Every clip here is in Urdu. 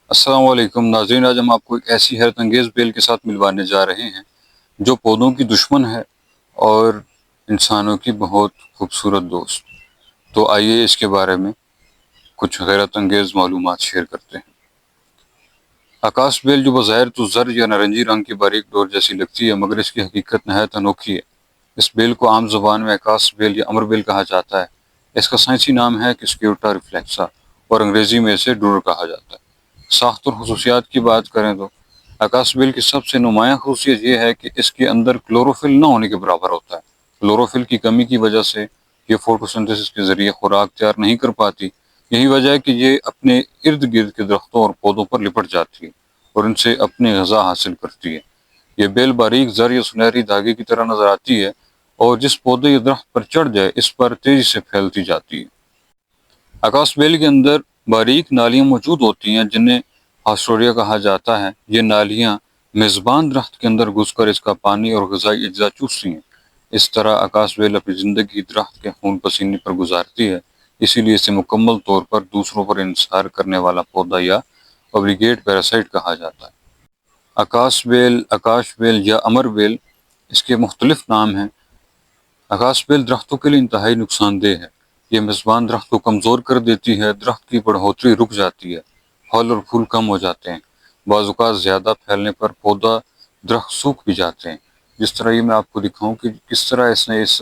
السلام علیکم ناظرین، آج ہم آپ کو ایک ایسی حیرت انگیز بیل کے ساتھ ملوانے جا رہے ہیں جو پودوں کی دشمن ہے اور انسانوں کی بہت خوبصورت دوست۔ تو آئیے اس کے بارے میں کچھ حیرت انگیز معلومات شیئر کرتے ہیں۔ آکاش بیل جو بظاہر تو زرد یا نارنجی رنگ کی باریک ڈور جیسی لگتی ہے، مگر اس کی حقیقت نہایت انوکھی ہے۔ اس بیل کو عام زبان میں آکاش بیل یا امر بیل کہا جاتا ہے۔ اس کا سائنسی نام ہے کسکیوٹا ریفلیکسا اور انگریزی میں اسے ڈور کہا جاتا ہے۔ ساخت اور خصوصیات کی بات کریں تو آکاش بیل کی سب سے نمایاں خصوصیت یہ ہے کہ اس کے اندر کلوروفل نہ ہونے کے برابر ہوتا ہے۔ کلوروفل کی کمی کی وجہ سے یہ فوٹوسنتھسس کے ذریعے خوراک تیار نہیں کر پاتی۔ یہی وجہ ہے کہ یہ اپنے ارد گرد کے درختوں اور پودوں پر لپٹ جاتی ہے اور ان سے اپنی غذا حاصل کرتی ہے۔ یہ بیل باریک زر یا سنہری دھاگے کی طرح نظر آتی ہے اور جس پودے یا درخت پر چڑھ جائے اس پر تیزی سے پھیلتی جاتی ہے۔ آکاش بیل کے اندر باریک نالیاں موجود ہوتی ہیں جنہیں آسٹوریا کہا جاتا ہے۔ یہ نالیاں میزبان درخت کے اندر گھس کر اس کا پانی اور غذائی اجزاء چوستی ہیں۔ اس طرح آکاش بیل اپنی زندگی درخت کے خون پسینے پر گزارتی ہے، اسی لیے اسے مکمل طور پر دوسروں پر انحصار کرنے والا پودا یا اوبلیگیٹ پیراسائٹ کہا جاتا ہے۔ آکاش بیل یا امر بیل اس کے مختلف نام ہیں۔ آکاش بیل درختوں کے لیے انتہائی نقصان دہ ہے۔ یہ میزبان درخت کو کمزور کر دیتی ہے، درخت کی بڑھوتری رک جاتی ہے، پھل اور پھول کم ہو جاتے ہیں۔ بعض اوقات زیادہ پھیلنے پر پودا درخت سوکھ بھی جاتے ہیں۔ جس طرح یہ میں آپ کو دکھاؤں کہ کس طرح اس نے اس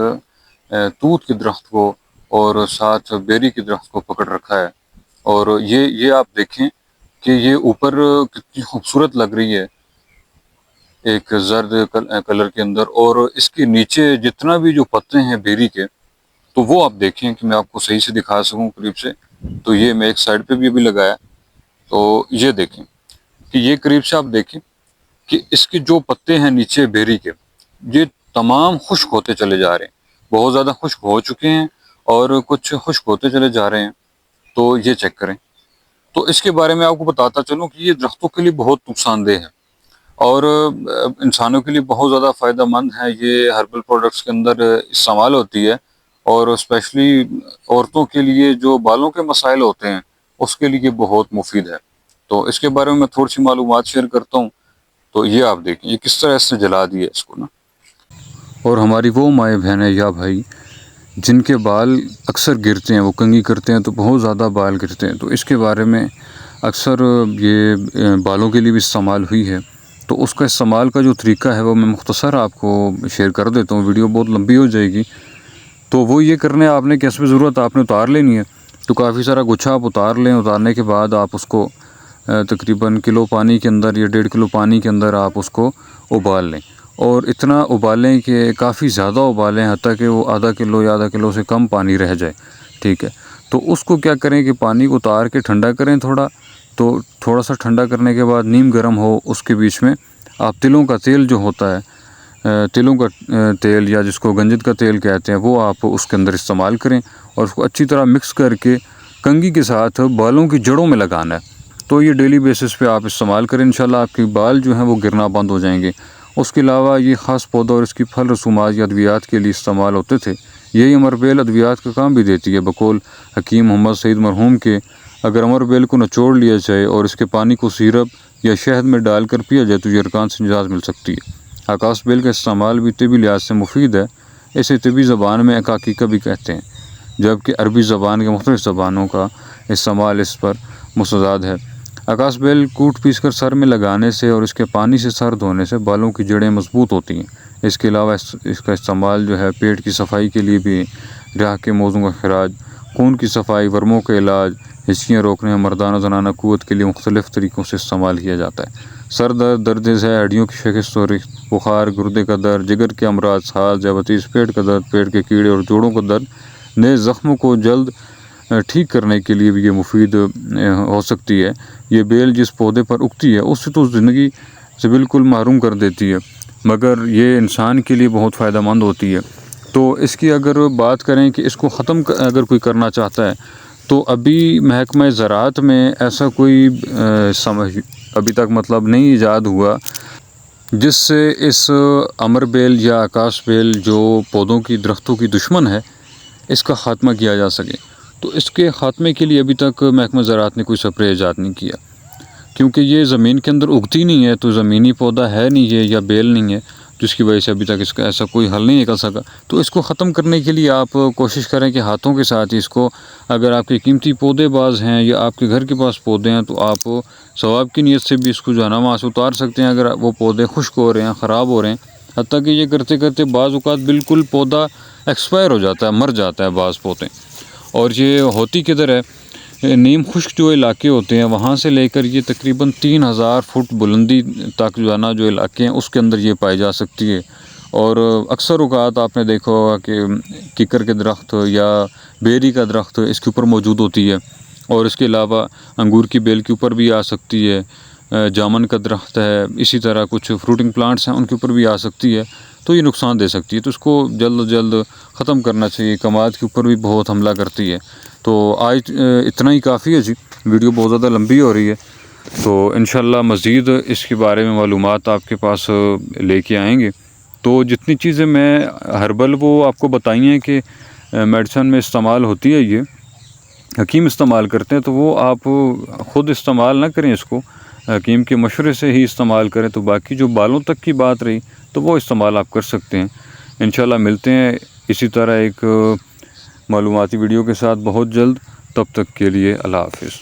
توت کے درخت کو اور ساتھ بیری کے درخت کو پکڑ رکھا ہے۔ اور یہ آپ دیکھیں کہ یہ اوپر کتنی خوبصورت لگ رہی ہے ایک زرد کلر کے اندر، اور اس کے نیچے جتنا بھی جو پتے ہیں بیری کے، تو وہ آپ دیکھیں کہ میں آپ کو صحیح سے دکھا سکوں قریب سے۔ تو یہ میں ایک سائڈ پہ بھی ابھی لگایا، تو یہ دیکھیں کہ یہ قریب سے آپ دیکھیں کہ اس کے جو پتے ہیں نیچے بیری کے، یہ تمام خشک ہوتے چلے جا رہے ہیں، بہت زیادہ خشک ہو چکے ہیں اور کچھ خشک ہوتے چلے جا رہے ہیں۔ تو یہ چیک کریں۔ تو اس کے بارے میں آپ کو بتاتا چلوں کہ یہ درختوں کے لیے بہت نقصان دہ ہے اور انسانوں کے لیے بہت زیادہ فائدہ مند ہے۔ یہ ہربل پروڈکٹس کے اندر استعمال ہوتی ہے اور اسپیشلی عورتوں کے لیے جو بالوں کے مسائل ہوتے ہیں اس کے لیے بہت مفید ہے۔ تو اس کے بارے میں تھوڑی سی معلومات شیئر کرتا ہوں۔ تو یہ آپ دیکھیں یہ کس طرح اس نے جلا دیا اس کو نا۔ اور ہماری وہ مائیں بہنیں یا بھائی جن کے بال اکثر گرتے ہیں، وہ کنگھی کرتے ہیں تو بہت زیادہ بال گرتے ہیں، تو اس کے بارے میں اکثر یہ بالوں کے لیے بھی استعمال ہوئی ہے۔ تو اس کا استعمال کا جو طریقہ ہے وہ میں مختصر آپ کو شیئر کر دیتا ہوں، ویڈیو بہت لمبی ہو جائے گی۔ تو وہ یہ کرنے آپ نے کیسے ضرورت آپ نے اتار لینی ہے، تو کافی سارا گچھا آپ اتار لیں۔ اتارنے کے بعد آپ اس کو تقریباً کلو پانی کے اندر یا 1.5 کلو پانی کے اندر آپ اس کو ابال لیں، اور اتنا ابالیں کہ کافی زیادہ ابالیں حتیٰ کہ وہ آدھا کلو یا آدھا کلو سے کم پانی رہ جائے، ٹھیک ہے۔ تو اس کو کیا کریں کہ پانی کو اتار کے ٹھنڈا کریں تھوڑا، تو تھوڑا سا ٹھنڈا کرنے کے بعد نیم گرم ہو، اس کے بیچ میں آپ تلوں کا تیل جو ہوتا ہے، تلوں کا تیل یا جس کو گنجد کا تیل کہتے ہیں، وہ آپ اس کے اندر استعمال کریں اور اس کو اچھی طرح مکس کر کے کنگھی کے ساتھ بالوں کی جڑوں میں لگانا ہے۔ تو یہ ڈیلی بیسس پہ آپ استعمال کریں، انشاءاللہ آپ کے بال جو ہیں وہ گرنا بند ہو جائیں گے۔ اس کے علاوہ یہ خاص پودا اور اس کی پھل رسومات یا ادویات کے لیے استعمال ہوتے تھے۔ یہی امر بیل ادویات کا کام بھی دیتی ہے۔ بقول حکیم محمد سعید مرحوم کے، اگر امر بیل کو نچوڑ لیا جائے اور اس کے پانی کو سیرپ یا شہد میں ڈال کر پیا جائے تو یرقان سے نجات مل سکتی ہے۔ آکاش بیل کا استعمال بھی طبی لحاظ سے مفید ہے۔ اسے طبی زبان میں عقاقیقہ بھی کہتے ہیں، جبکہ عربی زبان کے مختلف زبانوں کا استعمال اس پر مستضاد ہے۔ آکاش بیل کوٹ پیس کر سر میں لگانے سے اور اس کے پانی سے سر دھونے سے بالوں کی جڑیں مضبوط ہوتی ہیں۔ اس کے علاوہ اس کا استعمال جو ہے پیٹ کی صفائی کے لیے بھی، رحم کے موضوع کا خراج، خون کی صفائی، ورموں کا علاج، ہچکیاں روکنے، مردانہ و زنانہ قوت کے لیے مختلف طریقوں سے استعمال کیا جاتا ہے۔ سر درد، درد ذیل، ہڈیوں کی شکست اور بخار، گردے کا درد، جگر کے امراض، سانس، ذیابیطس، پیٹ کا درد، پیٹ کے کیڑے اور جوڑوں کا درد، نئے زخموں کو جلد ٹھیک کرنے کے لیے بھی یہ مفید ہو سکتی ہے۔ یہ بیل جس پودے پر اگتی ہے اس سے تو زندگی سے بالکل محروم کر دیتی ہے، مگر یہ انسان کے لیے بہت فائدہ مند ہوتی ہے۔ تو اس کی اگر بات کریں کہ اس کو ختم اگر کوئی کرنا چاہتا ہے تو ابھی محکمہ زراعت میں ایسا کوئی ابھی تک مطلب نہیں ایجاد ہوا جس سے اس امر بیل یا آکاش بیل جو پودوں کی درختوں کی دشمن ہے اس کا خاتمہ کیا جا سکے۔ تو اس کے خاتمے کے لیے ابھی تک محکمہ زراعت نے کوئی سپرے ایجاد نہیں کیا۔ کیونکہ یہ زمین کے اندر اگتی نہیں ہے، تو زمینی پودا ہے نہیں یہ، یا بیل نہیں ہے، جس کی وجہ سے ابھی تک اس کا ایسا کوئی حل نہیں نکل سکا۔ تو اس کو ختم کرنے کے لیے آپ کوشش کریں کہ ہاتھوں کے ساتھ اس کو، اگر آپ کے قیمتی پودے باز ہیں یا آپ کے گھر کے پاس پودے ہیں، تو آپ ثواب کی نیت سے بھی اس کو جو ہے نا وہاں سے اتار سکتے ہیں، اگر وہ پودے خشک ہو رہے ہیں، خراب ہو رہے ہیں۔ حتیٰ کہ یہ کرتے کرتے بعض اوقات بالکل پودا ایکسپائر ہو جاتا ہے، مر جاتا ہے بعض پودے۔ اور یہ ہوتی کدھر ہے، نیم خشک جو علاقے ہوتے ہیں وہاں سے لے کر یہ تقریباً 3000 فٹ بلندی تک جو ہے نا جو علاقے ہیں اس کے اندر یہ پائی جا سکتی ہے۔ اور اکثر اوقات آپ نے دیکھا ہوگا کہ ککر کے درخت یا بیری کا درخت اس کے اوپر موجود ہوتی ہے، اور اس کے علاوہ انگور کی بیل کے اوپر بھی آ سکتی ہے، جامن کا درخت ہے، اسی طرح کچھ فروٹنگ پلانٹس ہیں ان کے اوپر بھی آ سکتی ہے، تو یہ نقصان دے سکتی ہے۔ تو اس کو جلد جلد ختم کرنا چاہیے، کماد کے اوپر بھی بہت حملہ کرتی ہے۔ تو آج اتنا ہی کافی ہے جی، ویڈیو بہت زیادہ لمبی ہو رہی ہے، تو انشاءاللہ مزید اس کے بارے میں معلومات آپ کے پاس لے کے آئیں گے۔ تو جتنی چیزیں میں ہربل وہ آپ کو بتائی ہیں کہ میڈیسن میں استعمال ہوتی ہے، یہ حکیم استعمال کرتے ہیں، تو وہ آپ خود استعمال نہ کریں، اس کو حکیم کے مشورے سے ہی استعمال کریں۔ تو باقی جو بالوں تک کی بات رہی تو وہ استعمال آپ کر سکتے ہیں۔ انشاءاللہ ملتے ہیں اسی طرح ایک معلوماتی ویڈیو کے ساتھ بہت جلد، تب تک کے لیے اللہ حافظ۔